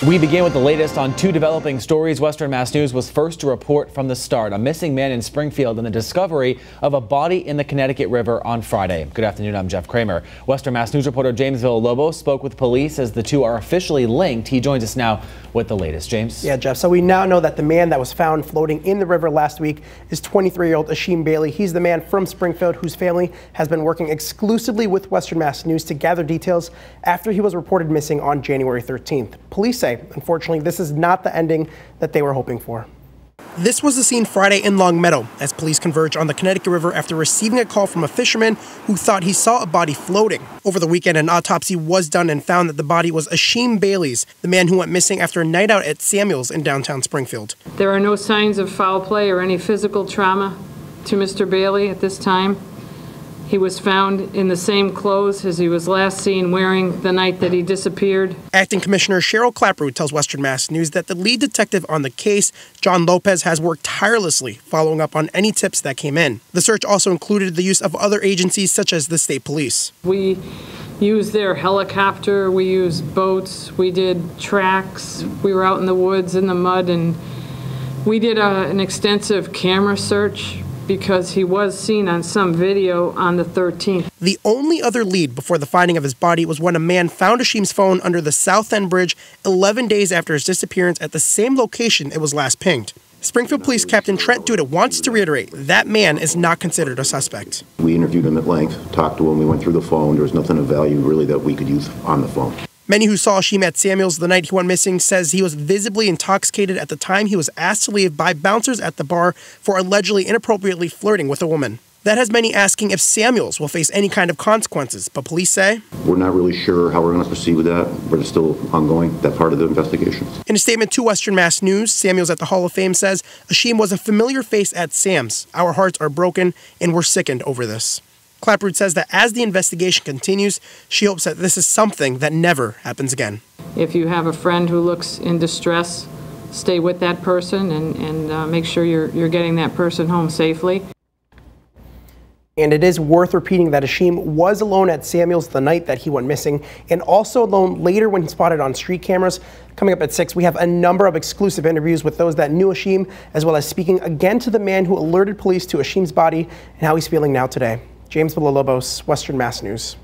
We begin with the latest on two developing stories. Western Mass News was first to report from the start. A missing man in Springfield and the discovery of a body in the Connecticut River on Friday. Good afternoon, I'm Jeff Kramer. Western Mass News reporter James Villalobos spoke with police as the two are officially linked. He joins us now with the latest. James? Yeah, Jeff. So we now know that the man that was found floating in the river last week is 23-year-old Achim Bailey. He's the man from Springfield whose family has been working exclusively with Western Mass News to gather details after he was reported missing on January 13th. Police say, unfortunately, this is not the ending that they were hoping for. This was the scene Friday in Longmeadow as police converge on the Connecticut River after receiving a call from a fisherman who thought he saw a body floating. Over the weekend, an autopsy was done and found that the body was Achim Bailey's, the man who went missing after a night out at Samuel's in downtown Springfield. There are no signs of foul play or any physical trauma to Mr. Bailey at this time. He was found in the same clothes as he was last seen wearing the night that he disappeared. Acting Commissioner Cheryl Clapprood tells Western Mass News that the lead detective on the case, John Lopez, has worked tirelessly following up on any tips that came in. The search also included the use of other agencies such as the state police. We used their helicopter, we used boats, we did tracks, we were out in the woods in the mud, and we did an extensive camera search because he was seen on some video on the 13th. The only other lead before the finding of his body was when a man found Achim's phone under the South End Bridge 11 days after his disappearance at the same location it was last pinged. Springfield Police Captain Trent Duda wants to reiterate that man is not considered a suspect. We interviewed him at length, talked to him, we went through the phone. There was nothing of value really that we could use on the phone. Many who saw Achim at Samuel's the night he went missing says he was visibly intoxicated at the time he was asked to leave by bouncers at the bar for allegedly inappropriately flirting with a woman. That has many asking if Samuel's will face any kind of consequences, but police say we're not really sure how we're going to proceed with that, but it's still ongoing, that part of the investigation. In a statement to Western Mass News, Samuel's at the Hall of Fame says Achim was a familiar face at Sam's. Our hearts are broken and we're sickened over this. Clapprood says that as the investigation continues, she hopes that this is something that never happens again. If you have a friend who looks in distress, stay with that person and make sure you're getting that person home safely. And it is worth repeating that Achim was alone at Samuel's the night that he went missing, and also alone later when he spotted on street cameras. Coming up at 6, we have a number of exclusive interviews with those that knew Achim, as well as speaking again to the man who alerted police to Achim's body and how he's feeling now today. James Villalobos, Western Mass News.